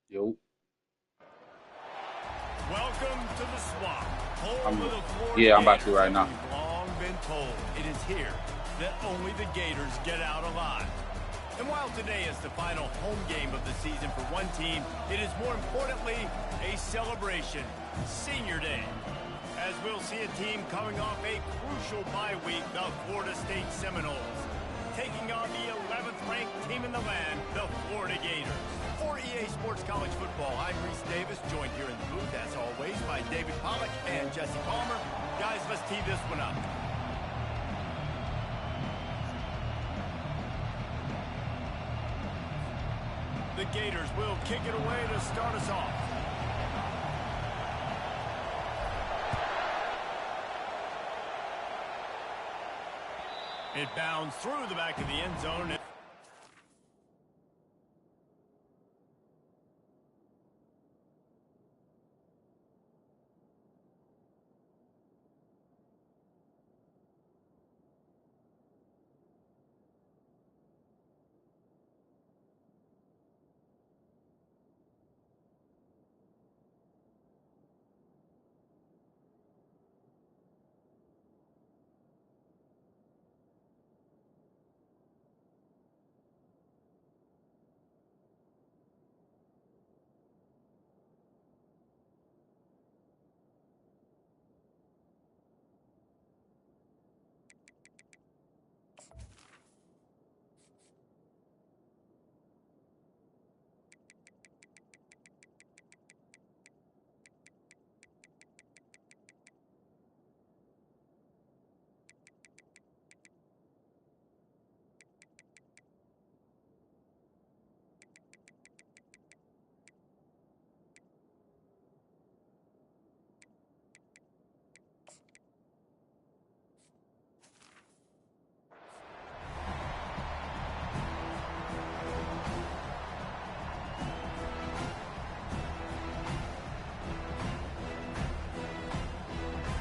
Yo, Welcome to the swamp, home of the Florida yeah, I'm about Gators, to right and now. we've long been told it is here that only the Gators get out alive. And while today is the final home game of the season for one team, it is more importantly a celebration, Senior Day. As we'll see a team coming off a crucial bye week, the Florida State Seminoles, taking on the 11th ranked team in the land, the Florida Gators. For EA Sports College Football, I'm Reese Davis, joined here in the booth, as always, by David Pollack and Jesse Palmer. Guys, let's tee this one up. The Gators will kick it away to start us off. It bounds through the back of the end zone.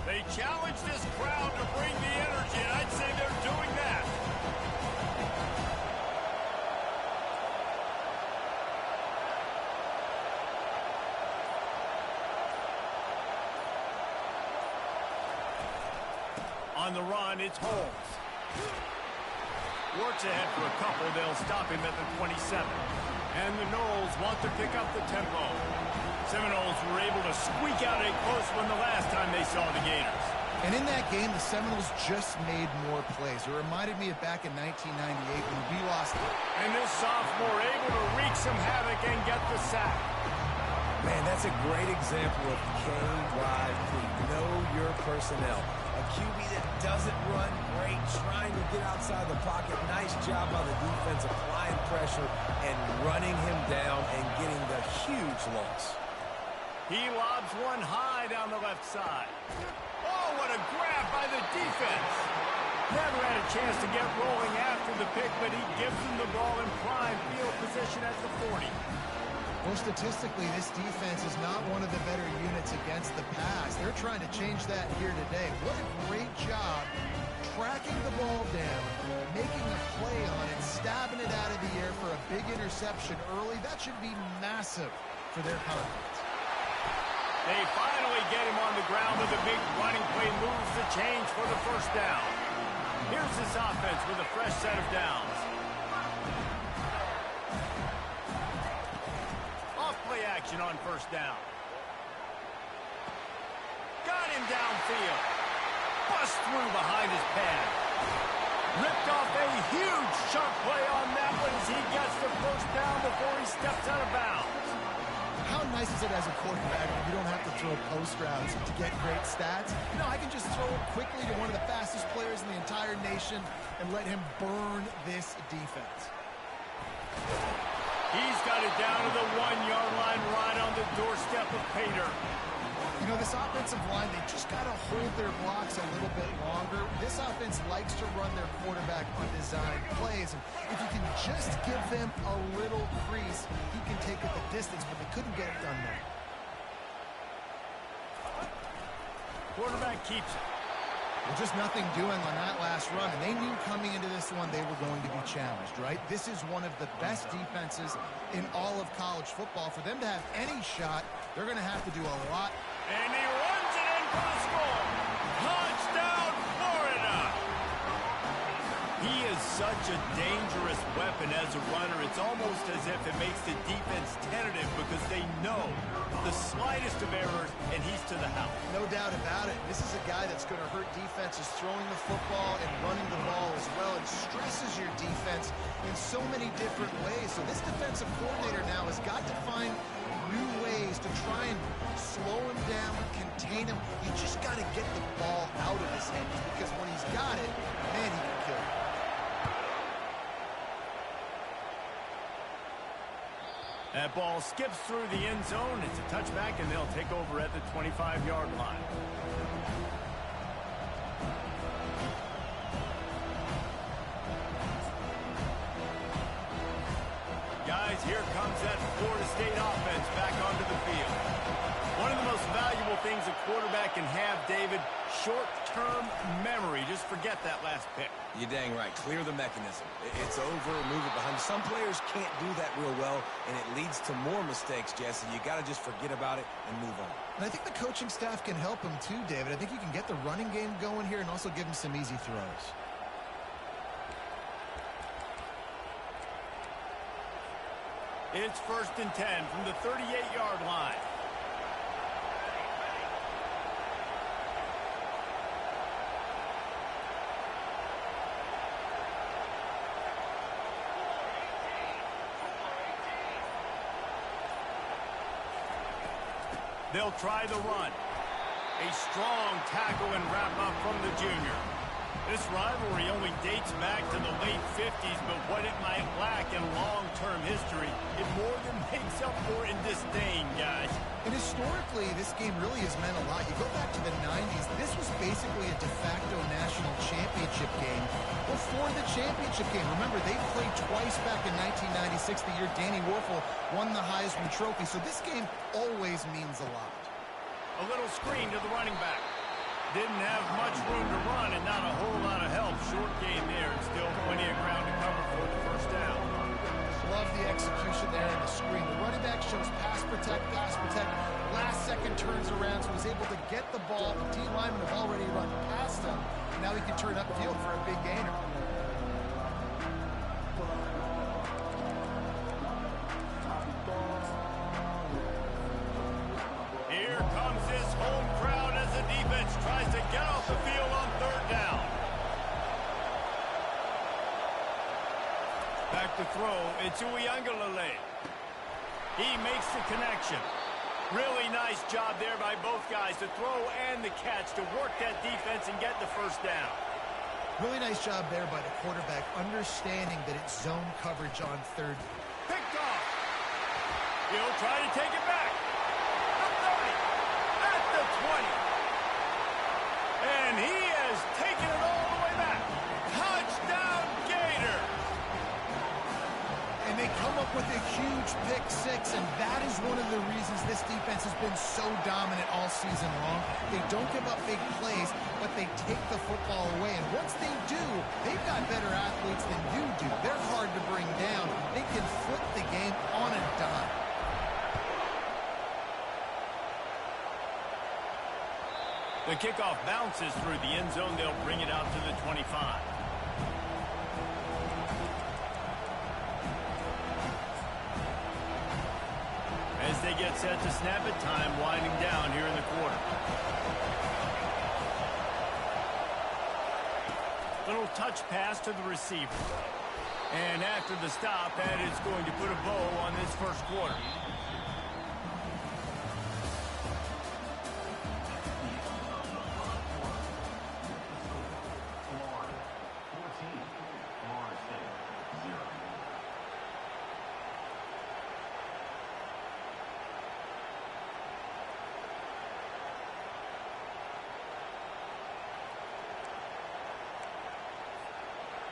They challenge this crowd to bring the energy, and I'd say they're doing that. On the run, it's Holmes. Works ahead for a couple. They'll stop him at the 27. And the Noles want to pick up the tempo. Seminoles were able to squeak out a close one the last time they saw the Gators. And in that game, the Seminoles just made more plays. It reminded me of back in 1998 when we lost it. And this sophomore able to wreak some havoc and get the sack. Man, that's a great example of K-drive. Know your personnel. A QB that doesn't run great, trying to get outside the pocket. Nice job by the defense applying pressure and running him down and getting the huge loss. He lobs one high down the left side. Oh, what a grab by the defense. Never had a chance to get rolling after the pick, but he gives him the ball in prime field position at the 40. Well, statistically, this defense is not one of the better units against the pass. They're trying to change that here today. What a great job tracking the ball down, making a play on it, stabbing it out of the air for a big interception early. That should be massive for their confidence. They finally get him on the ground with a big running play, moves the change for the first down. Here's this offense with a fresh set of downs. Off-play action on first down. Got him downfield. Bust through behind his pad. Ripped off a huge chunk play on that one as he gets the first down before he steps out of bounds. How nice is it as a quarterback when you don't have to throw post routes to get great stats? No, I can just throw it quickly to one of the fastest players in the entire nation and let him burn this defense. He's got it down to the 1-yard line right on the doorstep of Gator. You know, this offensive line, they just got to hold their blocks a little bit longer. This offense likes to run their quarterback on design plays. And if you can just give them a little crease, he can take it the distance, but they couldn't get it done there. Quarterback keeps it. Well, just nothing doing on that last run, and they knew coming into this one they were going to be challenged, right? This is one of the best defenses in all of college football. For them to have any shot, they're going to have to do a lot. And he runs it in for the score. Touchdown, Florida! He is such a dangerous weapon as a runner. It's almost as if it makes the defense tentative because they know the slightest of errors, and he's to the house. No doubt about it. This is a guy that's going to hurt defenses throwing the football and running the ball as well. It stresses your defense in so many different ways. So this defensive coordinator now has got to find new ways to try and slow him down, contain him. You just got to get the ball out of his hands because when he's got it, man, he can kill you. That ball skips through the end zone. It's a touchback, and they'll take over at the 25-yard line. Guys, here comes that Florida State offense back onto the field. One of the most valuable things a quarterback can have, David, short-term memory. Just forget that last pick. You're dang right. Clear the mechanism. It's over, move it behind. Some players can't do that real well, and it leads to more mistakes, Jesse. You got to just forget about it and move on. And I think the coaching staff can help him too, David. I think you can get the running game going here and also give him some easy throws. It's 1st and 10 from the 38-yard line. They'll try the run. A strong tackle and wrap up from the junior. This rivalry only dates back to the late 50s, but what it might lack in long-term history, it more than makes up for in disdain, guys. And historically, this game really has meant a lot. You go back to the 90s, this was basically a de facto national championship game before the championship game. Remember, they played twice back in 1996, the year Danny Werfel won the Heisman Trophy. So this game always means a lot. A little screen to the running back. Didn't have much room to run and not a whole lot of help. Short game there and still plenty of ground to cover for the first down. Love the execution there in the screen. The running back shows pass protect, pass protect. Last second turns around, so he's able to get the ball. The D linemen have already run past him. Now he can turn upfield for a big gainer. Here comes this home crowd as the defense tries to get off the field on 3rd down. Back to throw, it's Uiagalelei. He makes the connection. Really nice job there by both guys, the throw and the catch, to work that defense and get the first down. Really nice job there by the quarterback, understanding that it's zone coverage on 3rd. Picked off. He'll try to take it back. The 30, at the 20. And he has taken it all the way back. Touchdown, Gator. And they come up with a huge pick six, and that is one of the reasons this defense has been so dominant all season long. They don't give up big plays, but they take the football away. And once they do, they've got better athletes than you do. They're hard to bring down. They can flip the game on a dime. The kickoff bounces through the end zone. They'll bring it out to the 25. As they get set to snap it, time winding down here in the quarter. Little touch pass to the receiver. And after the stop, that is going to put a bow on this first quarter.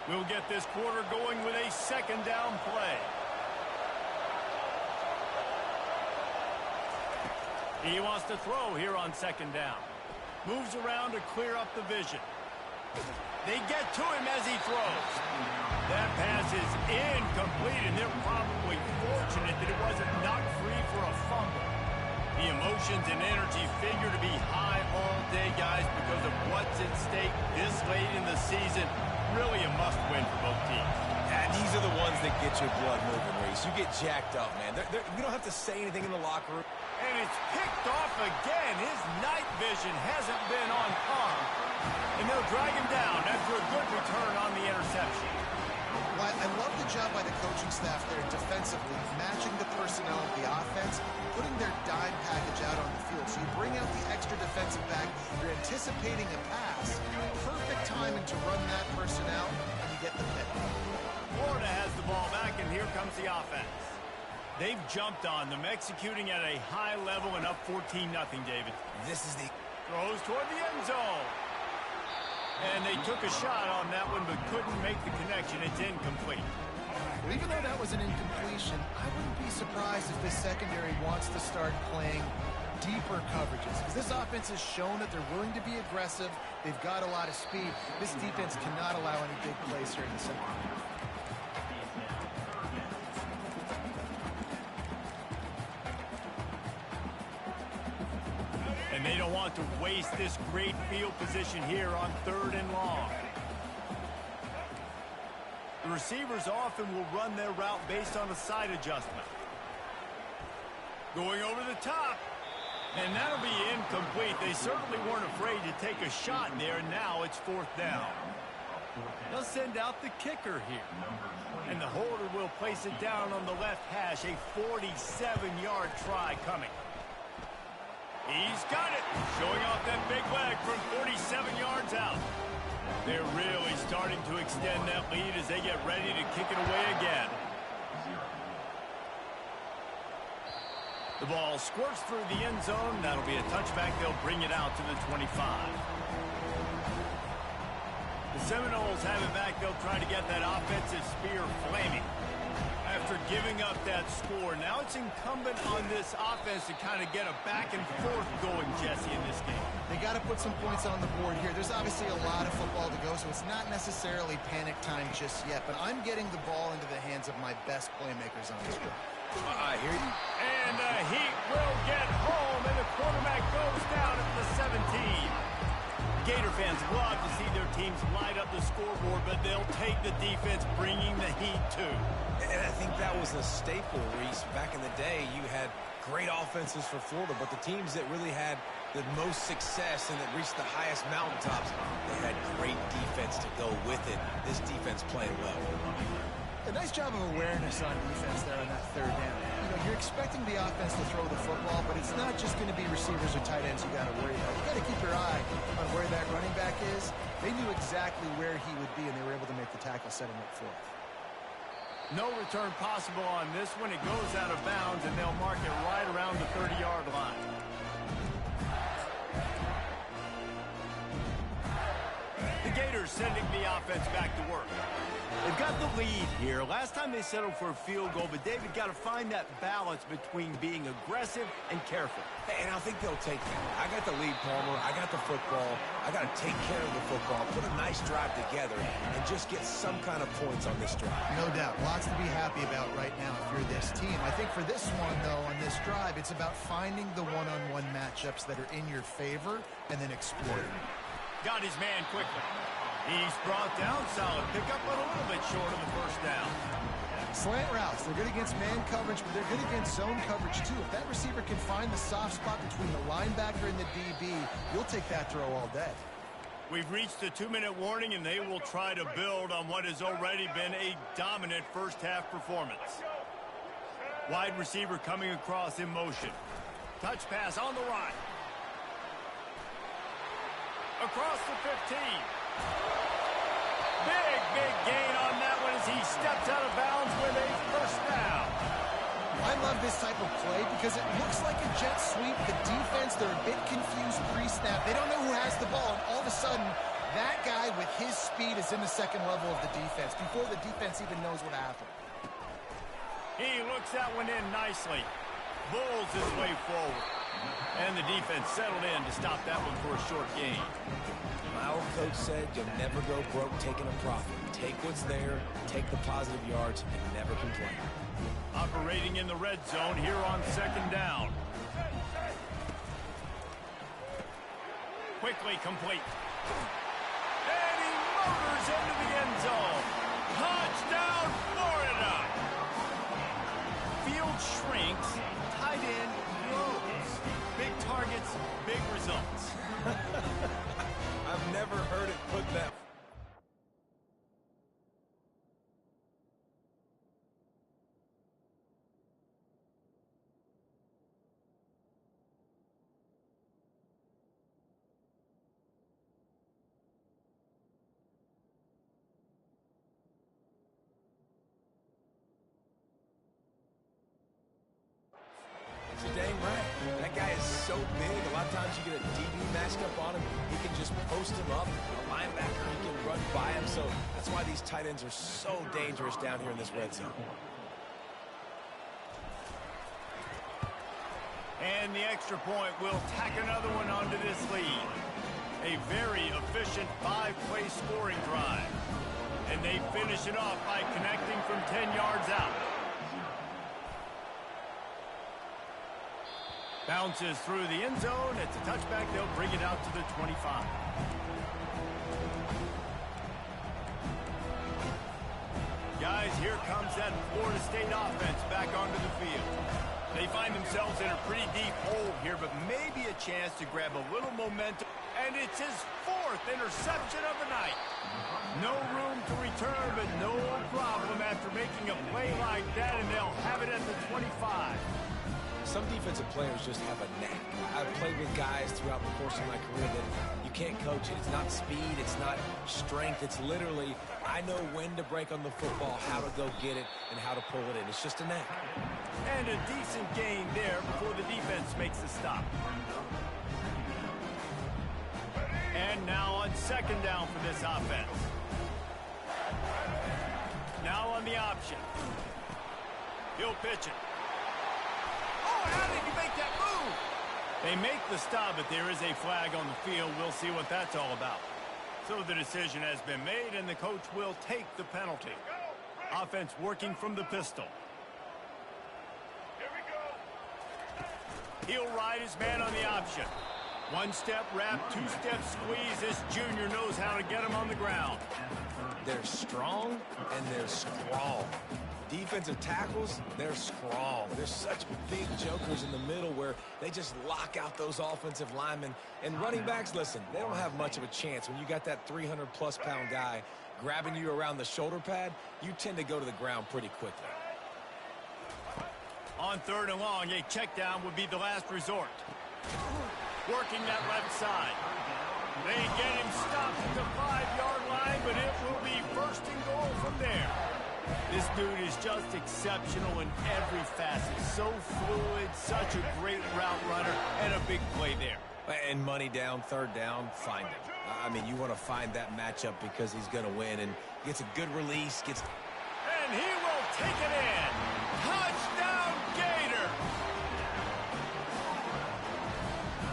We'll get this quarter going with a 2nd down play. He wants to throw here on 2nd down. Moves around to clear up the vision. They get to him as he throws. That pass is incomplete, and they're probably fortunate that it wasn't knocked free for a fumble. The emotions and energy figure to be high all day, guys, because of what's at stake this late in the season. Really a must-win for both teams. And these are the ones that get your blood moving, Reese. You get jacked up, man. You don't have to say anything in the locker room. And it's picked off again. His night vision hasn't been on par. And they'll drag him down after a good return on the interception. Well, I love the job by the coaching staff there defensively, matching the personnel of the offense, putting their dime package out on the field. So you bring out the extra defensive back, you're anticipating a pass, perfect timing to run that personnel, and you get the pick. Florida has the ball back, and here comes the offense. They've jumped on them, executing at a high level and up 14-0, David. This is the... Throws toward the end zone. And they took a shot on that one, but couldn't make the connection. It's incomplete. Well, even though that was an incompletion, I wouldn't be surprised if this secondary wants to start playing deeper coverages. Because this offense has shown that they're willing to be aggressive. They've got a lot of speed. This defense cannot allow any big plays here in the second. And they don't want to waste this great field position here on 3rd and long. The receivers often will run their route based on a side adjustment. Going over the top. And that'll be incomplete. They certainly weren't afraid to take a shot there, and now it's 4th down. They'll send out the kicker here. And the holder will place it down on the left hash. A 47-yard try coming. He's got it, showing off that big leg from 47 yards out. They're really starting to extend that lead as they get ready to kick it away again. The ball squirts through the end zone. That'll be a touchback. They'll bring it out to the 25. The Seminoles have it back. They'll try to get that offensive spear flaming. After giving up that score, now it's incumbent on this offense to kind of get a back and forth going, Jesse, in this game. They got to put some points on the board here. There's obviously a lot of football to go, so it's not necessarily panic time just yet, but I'm getting the ball into the hands of my best playmakers on this drive. I hear you. And the Heat will get home, and the quarterback goes down at the 17. Gator fans love to see their teams light up the scoreboard, but they'll take the defense, bringing the heat too. And I think that was a staple, Reese. Back in the day, you had great offenses for Florida, but the teams that really had the most success and that reached the highest mountaintops, they had great defense to go with it. This defense playing well. A nice job of awareness on defense there on that 3rd down. You know, you're expecting the offense to throw the football, but it's not just going to be receivers or tight ends you got to worry about. You got to keep your eye on where that running back is. They knew exactly where he would be, and they were able to make the tackle, set him up for it. No return possible on this one. It goes out of bounds, and they'll mark it right around the 30-yard line. The Gators sending the offense back to work. They've got the lead here. Last time they settled for a field goal, but David got to find that balance between being aggressive and careful. And I think they'll take that. I got the lead, Palmer. I got the football. I got to take care of the football, put a nice drive together, and just get some kind of points on this drive. No doubt. Lots to be happy about right now if you're this team. I think for this one, though, on this drive, it's about finding the one-on-one matchups that are in your favor and then exploiting. Got his man quickly. He's brought down, solid pickup, but a little bit short of the 1st down. Slant routes, they're good against man coverage, but they're good against zone coverage too. If that receiver can find the soft spot between the linebacker and the DB, you'll take that throw all day. We've reached the 2-minute warning, and they will try to build on what has already been a dominant first-half performance. Wide receiver coming across in motion. Touch pass on the right. Across the 15. Big gain on that one as he steps out of bounds with a 1st down. I love this type of play because it looks like a jet sweep. The defense, they're a bit confused pre-snap. They don't know who has the ball, and all of a sudden, that guy with his speed is in the 2nd level of the defense before the defense even knows what happened. He looks that one in nicely. Bulls his way forward. And the defense settled in to stop that one for a short gain. My old coach said you'll never go broke taking a profit. Take what's there, take the positive yards, and never complain. Operating in the red zone here on second down. Quickly complete. And he motors into the end zone. Touchdown, Florida! Field shrinks, tight end grows. Big targets, big results. I've never heard it put that. Dang right. That guy is so big. A lot of times you get a DB matched up on him. He can just post him up. A linebacker, he can run by him. So that's why these tight ends are so dangerous down here in this red zone. And the extra point will tack another one onto this lead. A very efficient 5-play scoring drive. And they finish it off by connecting from 10 yards out. Bounces through the end zone. It's a touchback. They'll bring it out to the 25. Guys, here comes that Florida State offense back onto the field. They find themselves in a pretty deep hole here, but maybe a chance to grab a little momentum. And it's his 4th interception of the night. No room to return, but no problem after making a play like that, and they'll have it at the 25. Some defensive players just have a knack. I've played with guys throughout the course of my career that you can't coach it. It's not speed, it's not strength. It's literally, I know when to break on the football, how to go get it, and how to pull it in. It's just a knack. And a decent gain there before the defense makes the stop. And now on second down for this offense. Now on the option. He'll pitch it. Oh, how did he make that move? They make the stop, but there is a flag on the field. We'll see what that's all about. So the decision has been made, and the coach will take the penalty. Offense working from the pistol. Here we go. He'll ride his man on the option. 1-step wrap, 2-step squeeze. This junior knows how to get him on the ground. They're strong, and they're strong. Defensive tackles, they're strong. There's such big jokers in the middle where they just lock out those offensive linemen. And running backs, listen, they don't have much of a chance. When you got that 300-plus pound guy grabbing you around the shoulder pad, you tend to go to the ground pretty quickly. On 3rd and long, a check down would be the last resort. Working that left side. They get him stopped at the 5-yard line, but it will be 1st and goal from there. This dude is just exceptional in every facet. So fluid, such a great route runner, and a big play there. And money down, 3rd down, find him. I mean, you want to find that matchup because he's going to win, and gets a good release, gets... And he will take it in. Touchdown, Gator!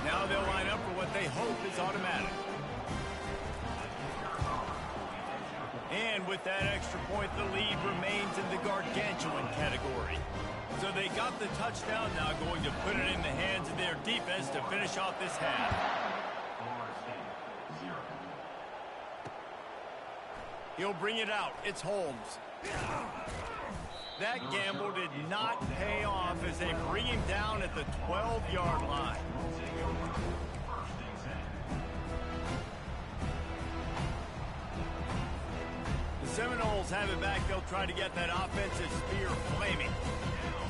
Now they'll line up for what they hope is automatic. And with that extra point, the lead remains in the gargantuan category. So they got the touchdown, now going to put it in the hands of their defense to finish off this half. He'll bring it out. It's Holmes. That gamble did not pay off as they bring him down at the 12-yard line. Seminoles have it back. They'll try to get that offensive spear flaming.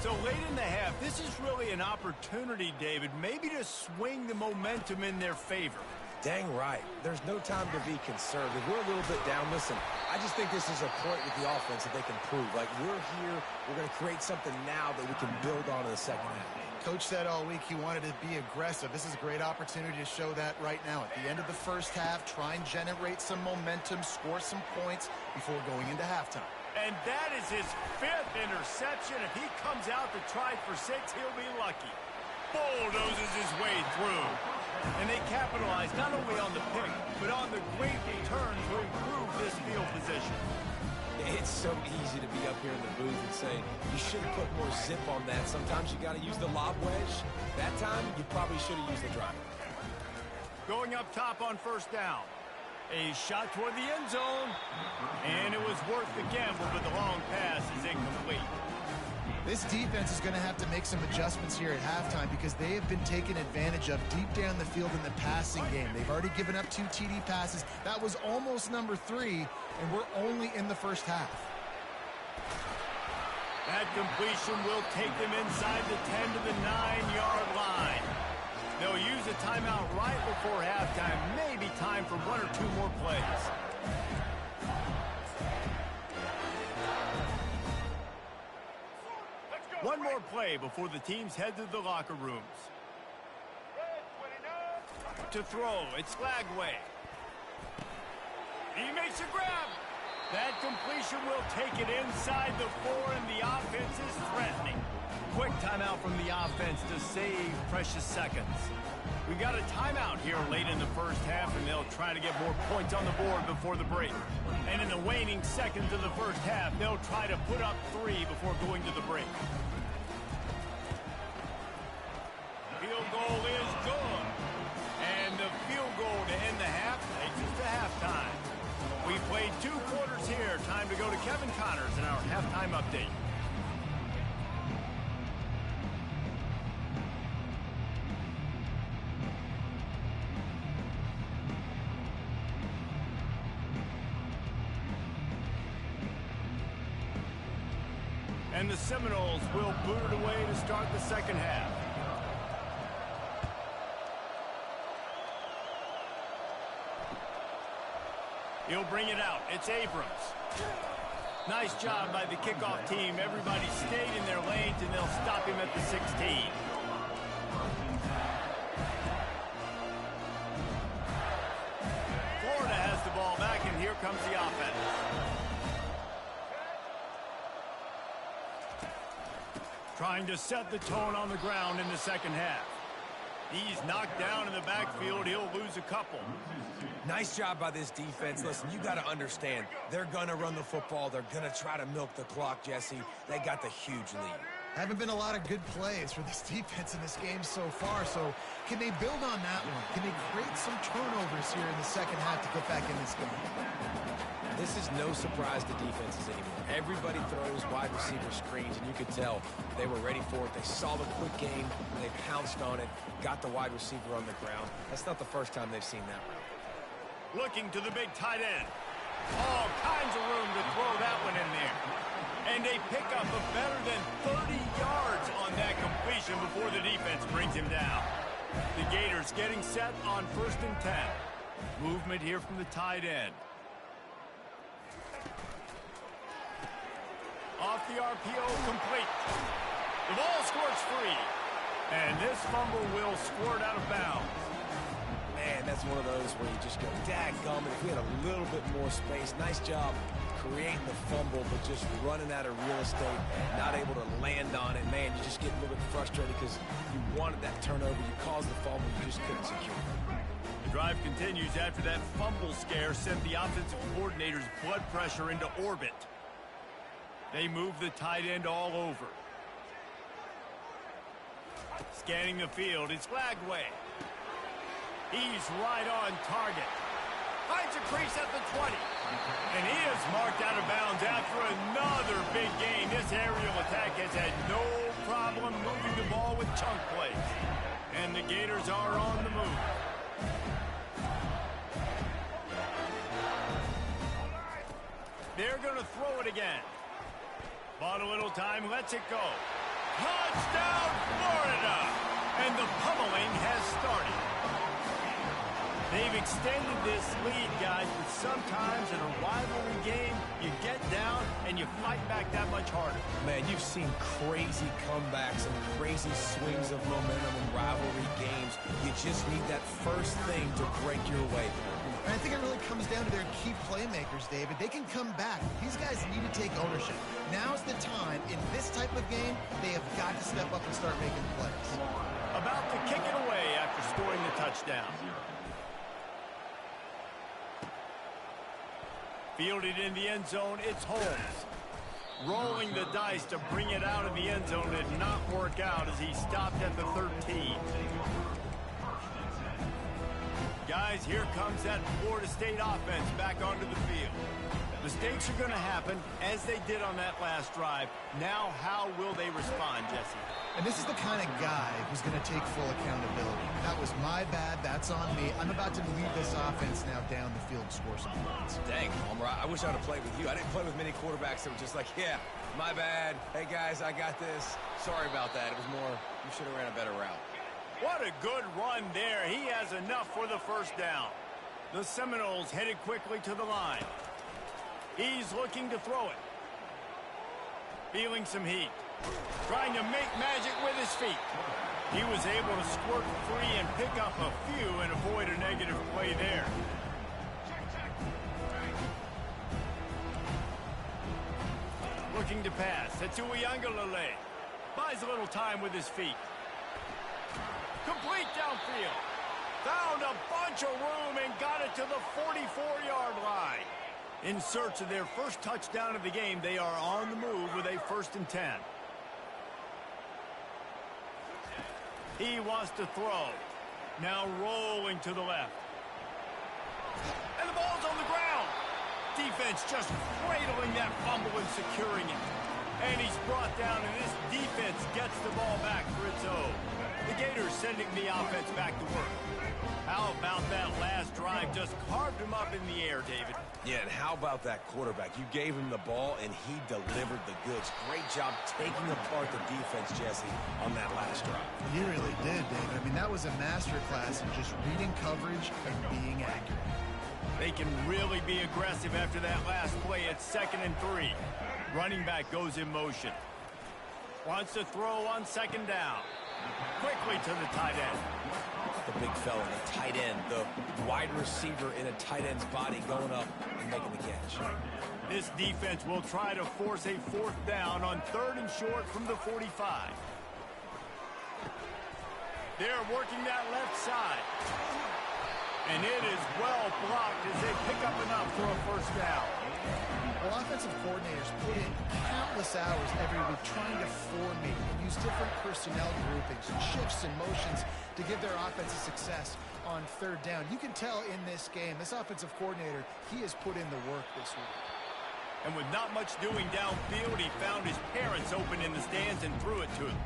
So late in the half, this is really an opportunity, David, maybe to swing the momentum in their favor. Dang right. There's no time to be conservative. We're a little bit down. Listen, I just think this is a point with the offense that they can prove. Like, we're here. We're going to create something now that we can build on in the second half. Coach said all week he wanted to be aggressive. This is a great opportunity to show that right now. At the end of the first half, try and generate some momentum, score some points before going into halftime. And that is his 5th interception. If he comes out to try for 6, he'll be lucky. bulldozes his way through. And they capitalize not only on the pick, but on the great return to improve this field position. It's so easy to be up here in the booth and say, you should have put more zip on that. Sometimes you got to use the lob wedge. That time, you probably should have used the drive. Going up top on first down. A shot toward the end zone. And it was worth the gamble, but the long pass is incomplete. This defense is going to have to make some adjustments here at halftime because they have been taken advantage of deep down the field in the passing game. They've already given up 2 TD passes. That was almost number 3, and we're only in the first half. That completion will take them inside the 10 to the 9-yard line. They'll use a timeout right before halftime. Maybe time for 1 or 2 more plays. One more play before the teams head to the locker rooms. To throw, it's Lagway. He makes a grab. That completion will take it inside the 4, and the offense is threatening. Quick timeout from the offense to save precious seconds. We got a timeout here late in the first half, and they'll try to get more points on the board before the break. And in the waning seconds of the first half, they'll try to put up 3 before going to the break. Field goal is good. And the field goal to end the half takes us to halftime. We played 2 quarters here. Time to go to Kevin Connors in our halftime update. And the Seminoles will boot it away to start the second half. He'll bring it out. It's Abrams. Nice job by the kickoff team. Everybody stayed in their lanes, and they'll stop him at the 16. Florida has the ball back, and here comes the offense. Trying to set the tone on the ground in the second half. He's knocked down in the backfield. He'll lose a couple. Nice job by this defense. Listen, you got to understand, they're going to run the football. They're going to try to milk the clock, Jesse. They got the huge lead. Haven't been a lot of good plays for this defense in this game so far, so can they build on that one? Can they create some turnovers here in the second half to get back in this game? This is no surprise to defenses anymore. Everybody throws wide receiver screens, and you could tell they were ready for it. They saw the quick game, they pounced on it, got the wide receiver on the ground. That's not the first time they've seen that route. Looking to the big tight end. All kinds of room to throw that one in there. And they pick up a better than 30 yards on that completion before the defense brings him down. The Gators getting set on 1st and 10. Movement here from the tight end. Off the RPO, complete. The ball squirts free. And this fumble will squirt out of bounds. Man, that's one of those where you just go, dadgummit, if we had a little bit more space. Nice job creating the fumble, but just running out of real estate, not able to land on it. Man, you just get a little bit frustrated because you wanted that turnover. You caused the fumble, you just couldn't secure it. The drive continues after that fumble scare sent the offensive coordinator's blood pressure into orbit. They move the tight end all over. Scanning the field, it's Lagway. He's right on target. Finds a crease at the 20. And he is marked out of bounds after another big gain. This aerial attack has had no problem moving the ball with chunk plays. And the Gators are on the move. They're going to throw it again. Bought a little time, lets it go. Touchdown, Florida! And the pummeling has started. They've extended this lead, guys, but sometimes in a rivalry game, you get down and you fight back that much harder. Man, you've seen crazy comebacks and crazy swings of momentum in rivalry games. You just need that first thing to break your way. And I think it really comes down to their key playmakers, David. They can come back. These guys need to take ownership. Now's the time. In this type of game, they have got to step up and start making plays. A About to kick it away after scoring the touchdown. Fielded in the end zone, it's Holmes. Rolling the dice to bring it out of the end zone did not work out as he stopped at the 13. Guys, here comes that Florida State offense back onto the field. Mistakes are going to happen, as they did on that last drive. Now, how will they respond, Jesse? And this is the kind of guy who's going to take full accountability. That was my bad. That's on me. I'm about to lead this offense now down the field and score some points. Dang, Homer, I wish I would have played with you. I didn't play with many quarterbacks that were just like, yeah, my bad. Hey, guys, I got this. Sorry about that. It was more, you should have ran a better route. What a good run there. He has enough for the first down. The Seminoles headed quickly to the line. He's looking to throw it. Feeling some heat. Trying to make magic with his feet. He was able to squirt free and pick up a few and avoid a negative play there. Looking to pass. It's Uiagalelei. Buys a little time with his feet. Complete downfield. Found a bunch of room and got it to the 44-yard line. In search of their first touchdown of the game, they are on the move with a 1st and 10. He wants to throw. Now rolling to the left. And the ball's on the ground. Defense just cradling that fumble and securing it. And he's brought down, and this defense gets the ball back for its own. The Gators sending the offense back to work. How about that last drive? Just carved him up in the air, David. Yeah, and how about that quarterback? You gave him the ball, and he delivered the goods. Great job taking apart the defense, Jesse, on that last drive. He really did, David. I mean, that was a masterclass in just reading coverage and being accurate. They can really be aggressive after that last play. It's 2nd and 3. Running back goes in motion. Wants to throw on 2nd down. Quickly to the tight end. The big fella, the tight end, the wide receiver in a tight end's body going up and making the catch. This defense will try to force a 4th down on 3rd and short from the 45. They're working that left side. And it is well blocked as they pick up enough for a 1st down. Well, offensive coordinators put in countless hours every week trying to formate, use different personnel groupings, shifts and motions to give their offense a success on 3rd down. You can tell in this game, this offensive coordinator, he has put in the work this week. And with not much doing downfield, he found his parents open in the stands and threw it to him.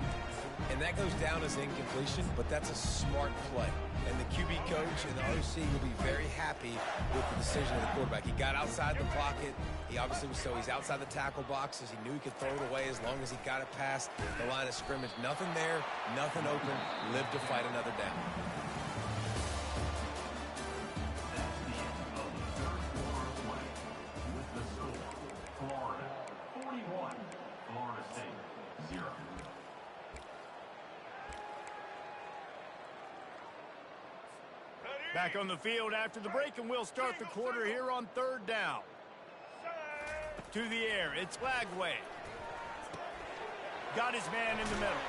And that goes down as incompletion, but that's a smart play. And the QB coach and the OC will be very happy with the decision of the quarterback. He got outside the pocket. He obviously was he's outside the tackle boxes. He knew he could throw it away as long as he got it past the line of scrimmage. Nothing there, nothing open. Live to fight another down. Back on the field after the break, and we'll start the quarter here on 3rd down. To the air, it's Lagway. Got his man in the middle.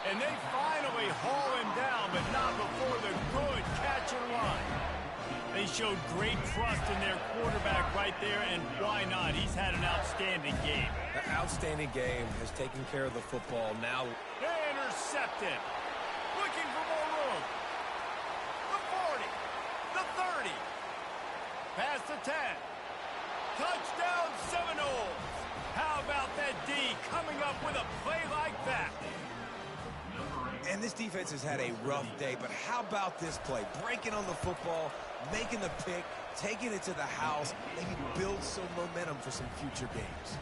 And they finally haul him down, but not before the good catch and run. They showed great trust in their quarterback right there, and why not? He's had an outstanding game. That outstanding game has taken care of the football. Now intercepted. Looking for more room. The 40. The 30. Past the 10. Touchdown Seminoles. How about that D coming up with a play like that? And this defense has had a rough day, but how about this play? Breaking on the football, making the pick, taking it to the house, maybe build some momentum for some future games.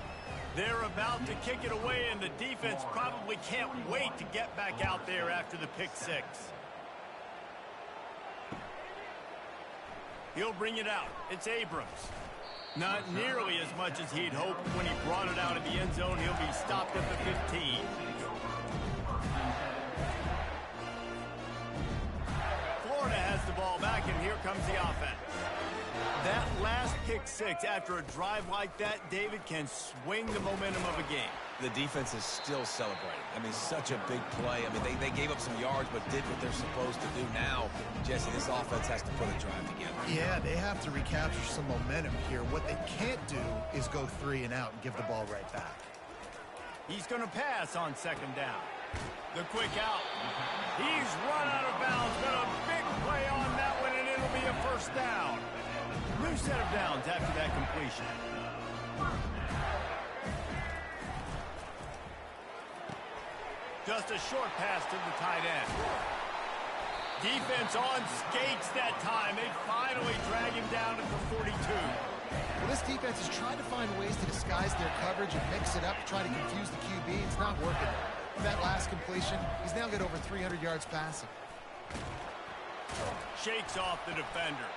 They're about to kick it away, and the defense probably can't wait to get back out there after the pick six. He'll bring it out. It's Abrams. Not nearly as much as he'd hoped when he brought it out of the end zone. He'll be stopped at the 15. Florida has the ball back, and here comes the offense. That last pick six after a drive like that, David, can swing the momentum of a game. The defense is still celebrating. I mean, such a big play. I mean, they gave up some yards but did what they're supposed to do. Now, Jesse, this offense has to put a drive together. Yeah, they have to recapture some momentum here. What they can't do is go 3 and out and give the ball right back. He's going to pass on second down. The quick out. He's run out of bounds, but a big play on that one, and it'll be a first down. New set of downs after that completion. Just a short pass to the tight end. Defense on skates that time. They finally drag him down at the 42. Well, this defense has tried to find ways to disguise their coverage and mix it up to try to confuse the QB. It's not working. That last completion, he's now got over 300 yards passing. Shakes off the defender.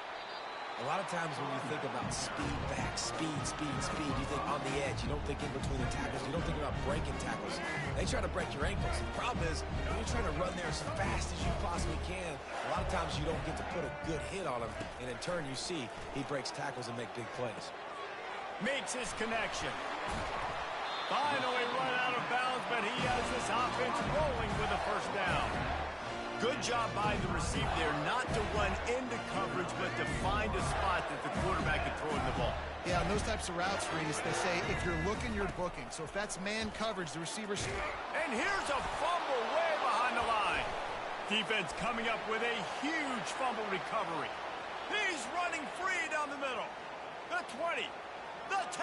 A lot of times when you think about speed back, speed, you think on the edge. You don't think in between the tackles. You don't think about breaking tackles. They try to break your ankles. The problem is when you're trying to run there as fast as you possibly can, a lot of times you don't get to put a good hit on him, and in turn you see he breaks tackles and make big plays. Makes his connection. Finally run out of bounds, but he has this offense rolling with a first down. Good job by the receiver there, not to run into coverage, but to find a spot that the quarterback can throw in the ball. Yeah, on those types of routes, Reese, they say if you're looking, you're booking. So if that's man coverage, the receiver's... And here's a fumble way behind the line. Defense coming up with a huge fumble recovery. He's running free down the middle. The 20, the 10.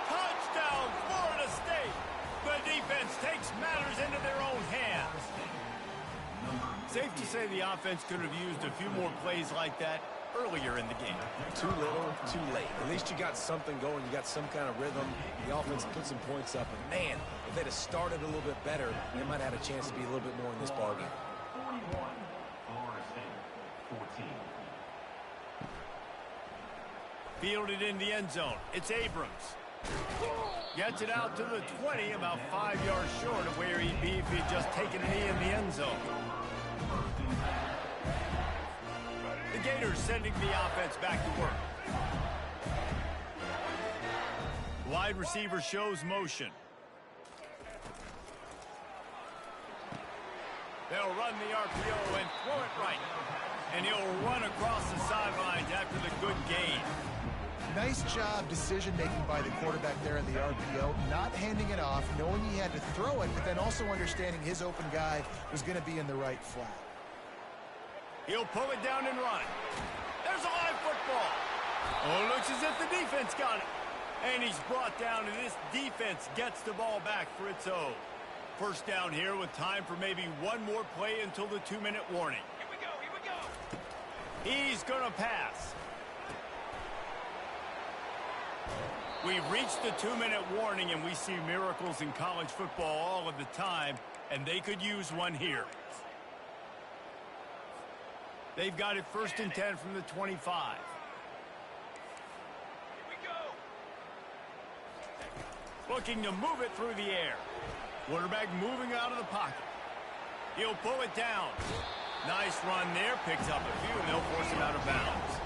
Touchdown, Florida State. The defense takes matters into their own hands. Safe to say the offense could have used a few more plays like that earlier in the game. Too little, too late. At least you got something going. You got some kind of rhythm. The offense put some points up. And, man, if they'd have started a little bit better, they might have had a chance to be a little bit more in this ballgame. 41, Florida State, 14. Fielded in the end zone. It's Abrams. Gets it out to the 20, about 5 yards short of where he'd be if he'd just taken a knee in the end zone. The Gators sending the offense back to work. Wide receiver shows motion. They'll run the RPO and throw it right. And he'll run across the sidelines after the good gain. Nice job decision-making by the quarterback there in the RPO, not handing it off, knowing he had to throw it, but then also understanding his open guy was going to be in the right flat. He'll pull it down and run. There's a live football. Oh, looks as if the defense got it. And he's brought down, and this defense gets the ball back for its own. First down here with time for maybe one more play until the 2-minute warning. Here we go, here we go. He's going to pass. We've reached the 2-minute warning, and we see miracles in college football all of the time, and they could use one here. They've got it 1st and 10 from the 25. Here we go. Looking to move it through the air. Quarterback moving out of the pocket. He'll pull it down. Nice run there. Picks up a few, and they'll force him out of bounds.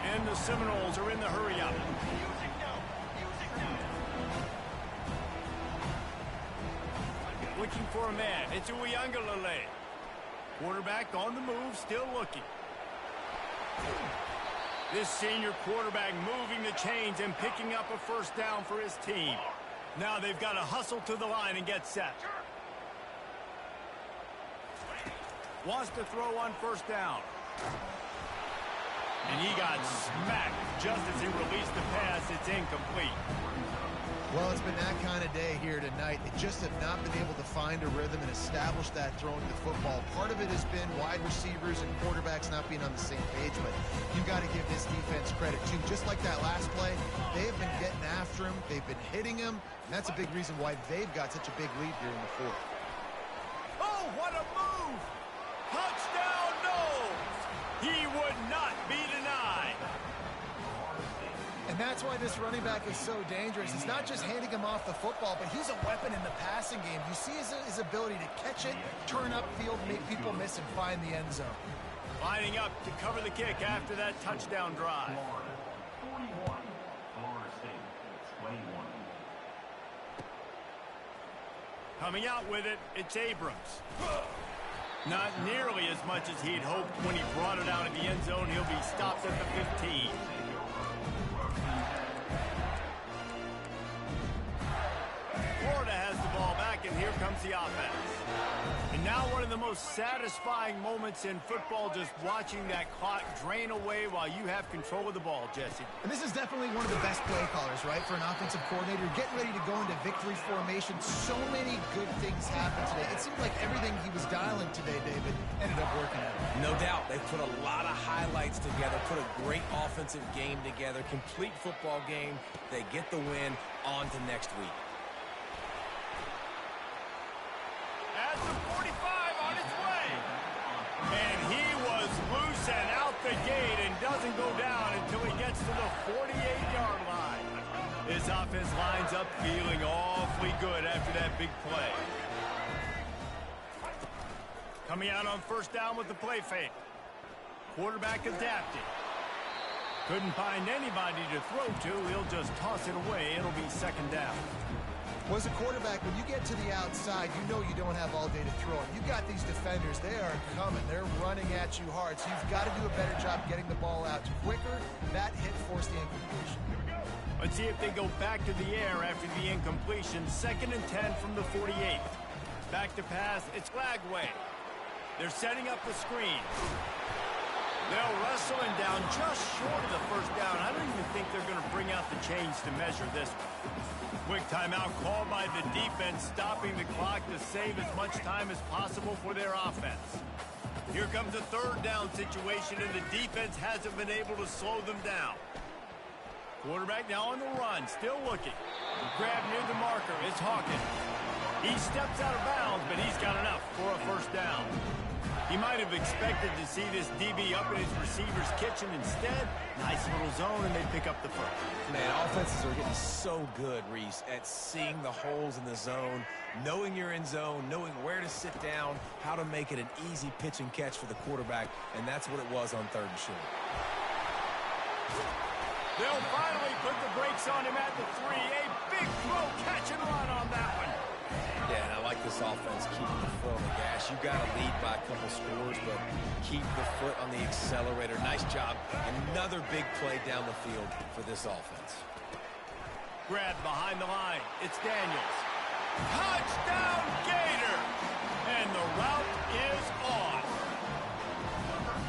And the Seminoles are in the hurry-up. Music no. Music no. Looking for a man. It's Uyangalele. Quarterback on the move, still looking. This senior quarterback moving the chains and picking up a first down for his team. Now they've got to hustle to the line and get set. Wants to throw on first down. And he got smacked just as he released the pass. It's incomplete. Well, it's been that kind of day here tonight. They just have not been able to find a rhythm and establish that throwing the football. Part of it has been wide receivers and quarterbacks not being on the same page, but you got to give this defense credit, too. Just like that last play, they have been getting after him. They've been hitting him, and that's a big reason why they've got such a big lead here in the fourth. Oh, what a move! Touchdown, no! He would not be denied. And that's why this running back is so dangerous. It's not just handing him off the football, but he's a weapon in the passing game. You see his ability to catch it, turn upfield, make people miss, and find the end zone. Lining up to cover the kick after that touchdown drive. Florida, 41. Florida State, 21. Coming out with it, it's Abrams. Not nearly as much as he'd hoped when he brought it out of the end zone. He'll be stopped at the 15. Florida has the ball back, and here comes the offense. And now one of the most satisfying moments in football, just watching that clock drain away while you have control of the ball, Jesse. And this is definitely one of the best play callers, right, for an offensive coordinator. Getting ready to go into victory formation. So many good things happened today. It seemed like everything he was dialing today, David, ended up working out. No doubt. They put a lot of highlights together, put a great offensive game together, complete football game. They get the win. On to next week. At the 45 on its way. And he was loose and out the gate and doesn't go down until he gets to the 48-yard line. This offense lines up feeling awfully good after that big play. Coming out on first down with the play fake. Quarterback adapted. Couldn't find anybody to throw to. He'll just toss it away. It'll be second down. Well, as a quarterback, when you get to the outside, you know you don't have all day to throw it. You've got these defenders. They are coming. They're running at you hard. So you've got to do a better job getting the ball out quicker. That hit forced the incompletion. Let's see if they go back to the air after the incompletion. 2nd and 10 from the 48. Back to pass. It's Lagway. They're setting up the screen. They'll wrestle him down just short of the first down. I don't even think they're going to bring out the chains to measure this. Quick timeout called by the defense, stopping the clock to save as much time as possible for their offense. Here comes a third down situation, and the defense hasn't been able to slow them down. Quarterback now on the run, still looking. Grab near the marker, it's Hawkins. He steps out of bounds, but he's got enough for a first down. He might have expected to see this DB up in his receiver's kitchen. Instead, nice little zone, and they pick up the first. Man, offenses are getting so good, Reese, at seeing the holes in the zone, knowing you're in zone, knowing where to sit down, how to make it an easy pitch and catch for the quarterback, and that's what it was on 3rd and short. They'll finally put the brakes on him at the 3. A big throw, catch and run on that one. Yeah, and I like this offense keeping the foot on the gas. You got to lead by a couple scores, but keep the foot on the accelerator. Nice job. Another big play down the field for this offense. Grab behind the line. It's Daniels. Touchdown, Gator! And the route is on.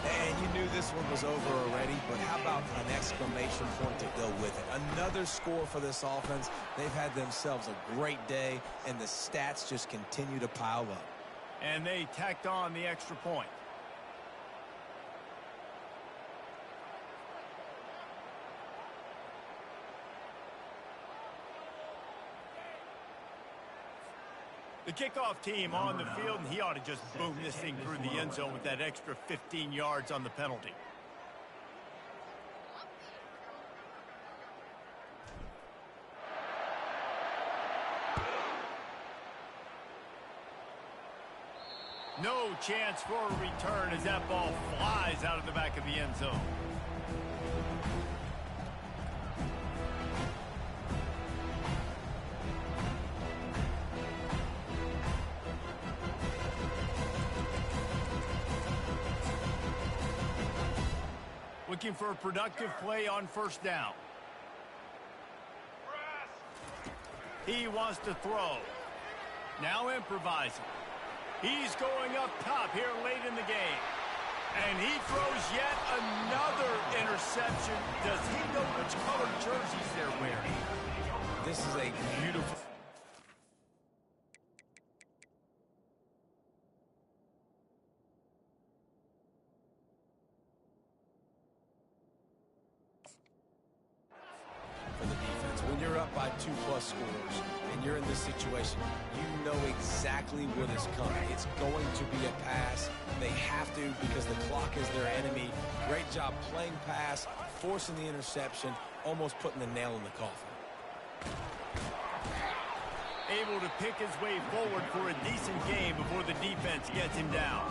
And you knew this one was over already, but how about an exclamation point to go with it? Another score for this offense. They've had themselves a great day, and the stats just continue to pile up. And they tacked on the extra point. The kickoff team on the field, and he ought to just boom this thing through the end zone with that extra 15 yards on the penalty. No chance for a return as that ball flies out of the back of the end zone. Looking for a productive play on first down. He wants to throw. Now improvising. He's going up top here late in the game. And he throws yet another interception. Does he know which color jerseys they're wearing? This is a beautiful... for the defense. When you're up by 2+ scores and you're in this situation, you know exactly what is coming. It's going to be a pass. They have to because the clock is their enemy. Great job playing pass, forcing the interception, almost putting the nail in the coffin. Able to pick his way forward for a decent game before the defense gets him down.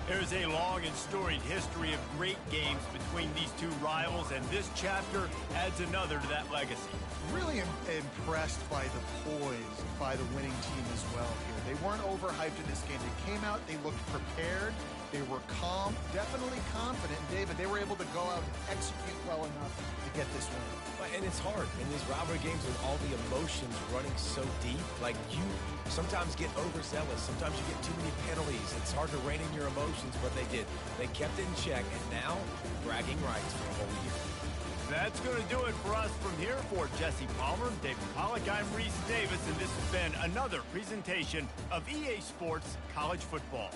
There's is a long and storied history of great games between these two rivals, and this chapter adds another to that legacy. Really impressed by the poise by the winning team as well here. They weren't overhyped in this game. They came out, they looked prepared, they were calm, definitely confident. And David, they were able to go out and execute well enough to get this win. And it's hard in these rivalry games with all the emotions running so deep. Like, you sometimes get overzealous. Sometimes you get too many penalties. It's hard to rein in your emotions, but they did. They kept it in check, and now bragging rights for a whole year. That's going to do it for us from here. For Jesse Palmer, David Pollack, I'm Reese Davis, and this has been another presentation of EA Sports College Football.